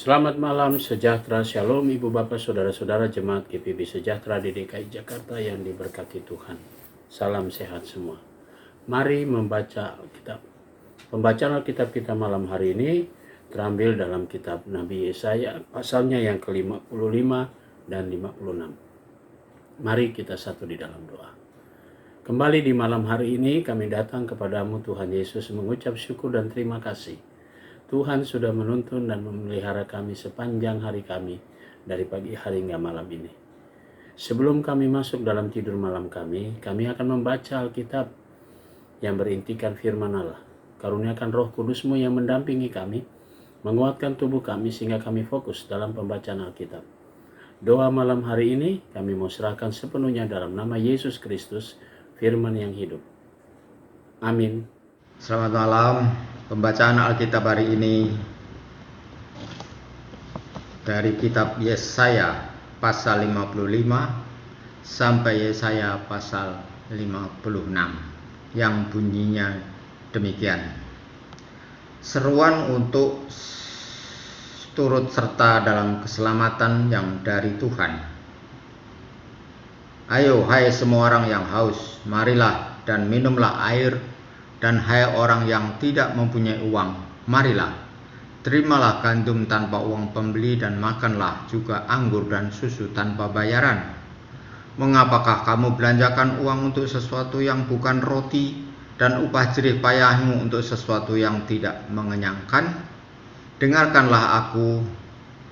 Selamat malam, sejahtera, shalom Ibu Bapak, Saudara-saudara Jemaat GPB Sejahtera di DKI Jakarta yang diberkati Tuhan. Salam sehat semua. Mari membaca Alkitab. Pembacaan Alkitab kita malam hari ini terambil dalam kitab Nabi Yesaya, pasalnya yang ke-55 dan 56. Mari kita satu di dalam doa. Kembali di malam hari ini kami datang kepadamu Tuhan Yesus mengucap syukur dan terima kasih. Tuhan sudah menuntun dan memelihara kami sepanjang hari kami dari pagi hari hingga malam ini. Sebelum kami masuk dalam tidur malam kami akan membaca Alkitab yang berintikan firman Allah. Karuniakan Roh Kudus-Mu yang mendampingi kami, menguatkan tubuh kami sehingga kami fokus dalam pembacaan Alkitab. Doa malam hari ini kami mau serahkan sepenuhnya dalam nama Yesus Kristus, firman yang hidup. Amin. Selamat malam. Pembacaan Alkitab hari ini dari kitab Yesaya pasal 55 sampai Yesaya pasal 56 yang bunyinya demikian. Seruan untuk turut serta dalam keselamatan yang dari Tuhan. Ayo hai semua orang yang haus, marilah dan minumlah air. Dan hai orang yang tidak mempunyai uang, marilah, terimalah gandum tanpa uang pembeli dan makanlah juga anggur dan susu tanpa bayaran. Mengapakah kamu belanjakan uang untuk sesuatu yang bukan roti dan upah jerih payahmu untuk sesuatu yang tidak mengenyangkan? Dengarkanlah aku,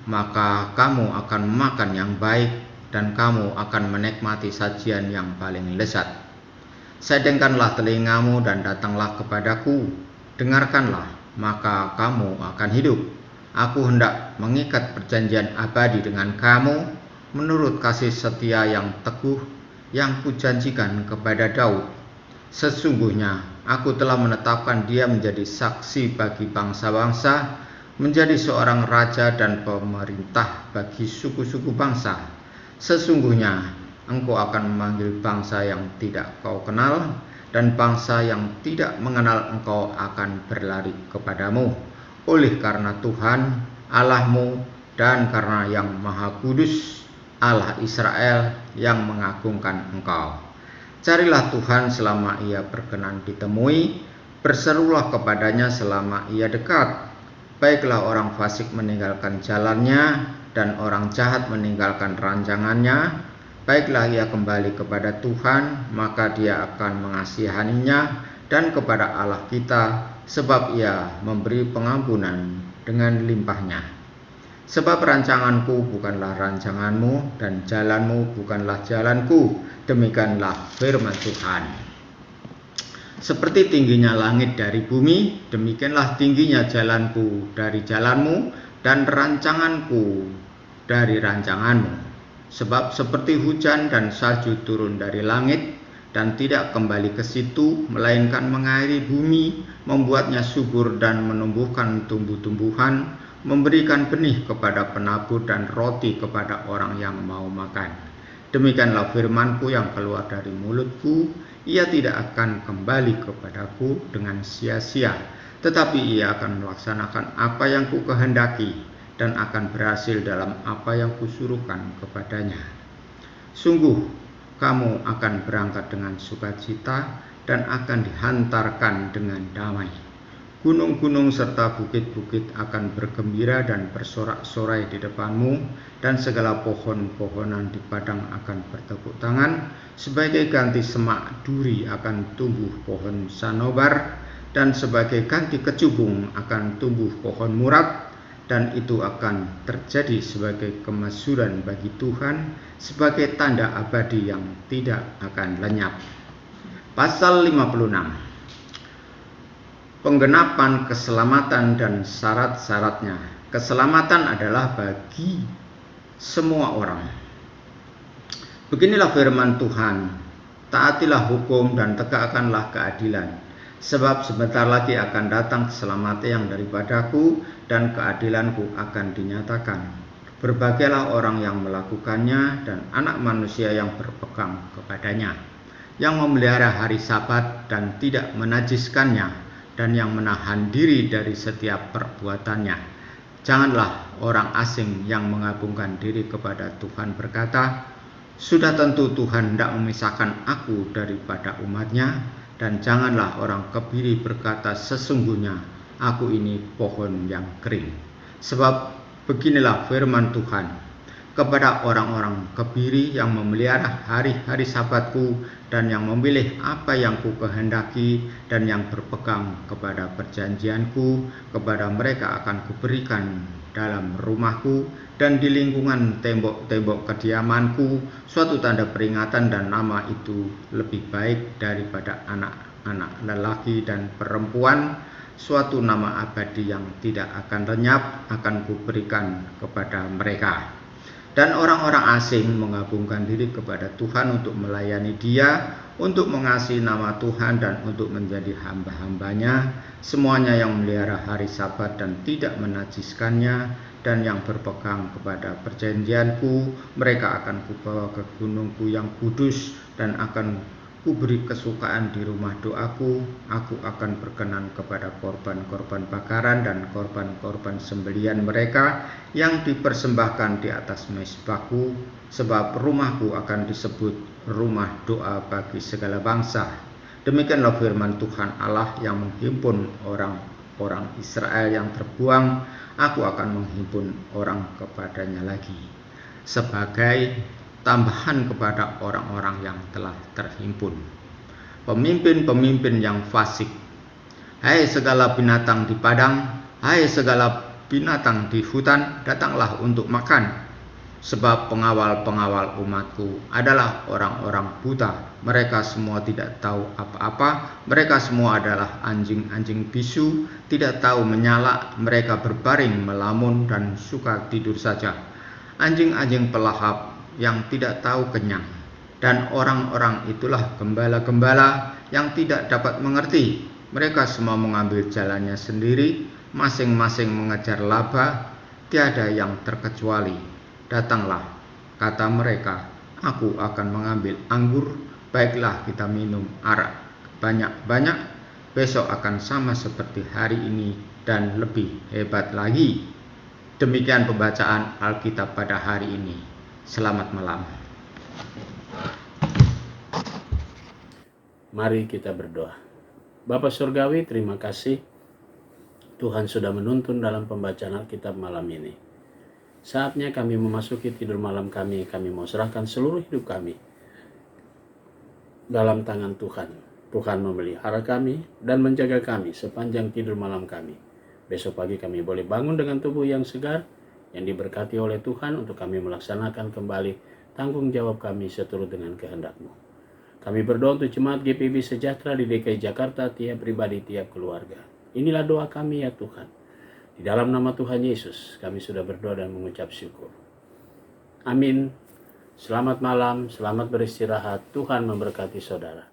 maka kamu akan makan yang baik dan kamu akan menikmati sajian yang paling lezat. Sedengkanlah telingamu dan datanglah kepadaku, dengarkanlah, maka kamu akan hidup. Aku hendak mengikat perjanjian abadi dengan kamu, menurut kasih setia yang teguh, yang kujanjikan kepada Daud. Sesungguhnya aku telah menetapkan dia menjadi saksi bagi bangsa-bangsa, menjadi seorang raja dan pemerintah bagi suku-suku bangsa. Sesungguhnya engkau akan memanggil bangsa yang tidak kau kenal, dan bangsa yang tidak mengenal engkau akan berlari kepadamu. Oleh karena Tuhan Allahmu dan karena yang Maha Kudus, Allah Israel yang mengagungkan engkau. Carilah Tuhan selama ia berkenan ditemui, berserulah kepadanya selama ia dekat. Baiklah orang fasik meninggalkan jalannya, dan orang jahat meninggalkan ranjangannya. Baiklah ia kembali kepada Tuhan, maka dia akan mengasihaninya, dan kepada Allah kita, sebab ia memberi pengampunan dengan limpahnya. Sebab rancanganku bukanlah rancanganmu, dan jalanmu bukanlah jalanku, demikianlah firman Tuhan. Seperti tingginya langit dari bumi, demikianlah tingginya jalanku dari jalanmu, dan rancanganku dari rancanganmu. Sebab seperti hujan dan salju turun dari langit dan tidak kembali ke situ, melainkan mengairi bumi, membuatnya subur dan menumbuhkan tumbuh-tumbuhan, memberikan benih kepada penabur dan roti kepada orang yang mau makan. Demikianlah firmanku yang keluar dari mulutku, ia tidak akan kembali kepadaku dengan sia-sia, tetapi ia akan melaksanakan apa yang ku kehendaki, dan akan berhasil dalam apa yang kusuruhkan kepadanya. Sungguh, kamu akan berangkat dengan sukacita dan akan dihantarkan dengan damai. Gunung-gunung serta bukit-bukit akan bergembira dan bersorak-sorai di depanmu, dan segala pohon-pohonan di padang akan bertepuk tangan. Sebagai ganti semak duri akan tumbuh pohon sanobar, dan sebagai ganti kecubung akan tumbuh pohon murad. Dan itu akan terjadi sebagai kemasyhuran bagi Tuhan, sebagai tanda abadi yang tidak akan lenyap. Pasal 56. Penggenapan keselamatan dan syarat-syaratnya. Keselamatan adalah bagi semua orang. Beginilah firman Tuhan, taatilah hukum dan tegakkanlah keadilan. Sebab sebentar lagi akan datang keselamatan yang daripadaku, dan keadilanku akan dinyatakan. Berbahagialah orang yang melakukannya, dan anak manusia yang berpegang kepadanya, yang memelihara hari Sabat dan tidak menajiskannya, dan yang menahan diri dari setiap perbuatannya. Janganlah orang asing yang mengagungkan diri kepada Tuhan berkata, sudah tentu Tuhan hendak memisahkan aku daripada umatnya, dan janganlah orang kebiri berkata, sesungguhnya aku ini pohon yang kering. Sebab beginilah firman Tuhan kepada orang-orang kebiri yang memelihara hari-hari Sabatku dan yang memilih apa yang ku kehendaki dan yang berpegang kepada perjanjianku, kepada mereka akan kuberikan dalam rumahku dan di lingkungan tembok-tembok kediamanku suatu tanda peringatan, dan nama itu lebih baik daripada anak-anak lelaki dan perempuan, suatu nama abadi yang tidak akan lenyap akan kuberikan kepada mereka. Dan orang-orang asing mengagungkan diri kepada Tuhan untuk melayani Dia, untuk mengasihi nama Tuhan dan untuk menjadi hamba-hambanya, semuanya yang memelihara hari Sabat dan tidak menajiskannya, dan yang berpegang kepada perjanjianku, mereka akan kubawa ke gunungku yang kudus dan akan kuberi kesukaan di rumah doaku. Aku akan berkenan kepada korban-korban bakaran dan korban-korban sembelian mereka yang dipersembahkan di atas mezbahku, sebab rumahku akan disebut rumah doa bagi segala bangsa. Demikianlah firman Tuhan Allah yang menghimpun orang-orang Israel yang terbuang. Aku akan menghimpun orang kepadanya lagi, sebagai tambahan kepada orang-orang yang telah terhimpun. Pemimpin-pemimpin yang fasik. Hai segala binatang di padang, hai segala binatang di hutan, datanglah untuk makan. Sebab pengawal-pengawal umatku adalah orang-orang buta. Mereka semua tidak tahu apa-apa. Mereka semua adalah anjing-anjing bisu, tidak tahu menyala. Mereka berbaring melamun dan suka tidur saja. Anjing-anjing pelahap yang tidak tahu kenyang. Dan orang-orang itulah gembala-gembala yang tidak dapat mengerti. Mereka semua mengambil jalannya sendiri, masing-masing mengejar laba, tiada yang terkecuali. Datanglah, kata mereka, aku akan mengambil anggur, baiklah kita minum arak banyak-banyak, besok akan sama seperti hari ini dan lebih hebat lagi. Demikian pembacaan Alkitab pada hari ini. Selamat malam. Mari kita berdoa. Bapa Surgawi, terima kasih Tuhan sudah menuntun dalam pembacaan Alkitab malam ini. Saatnya kami memasuki tidur malam kami mau serahkan seluruh hidup kami dalam tangan Tuhan. Tuhan memelihara kami dan menjaga kami sepanjang tidur malam kami. Besok pagi kami boleh bangun dengan tubuh yang segar, yang diberkati oleh Tuhan untuk kami melaksanakan kembali tanggung jawab kami seturut dengan kehendak-Mu. Kami berdoa untuk jemaat GPIB Sejahtera di DKI Jakarta, tiap pribadi, tiap keluarga. Inilah doa kami ya Tuhan. Di dalam nama Tuhan Yesus, kami sudah berdoa dan mengucap syukur. Amin. Selamat malam, selamat beristirahat. Tuhan memberkati saudara.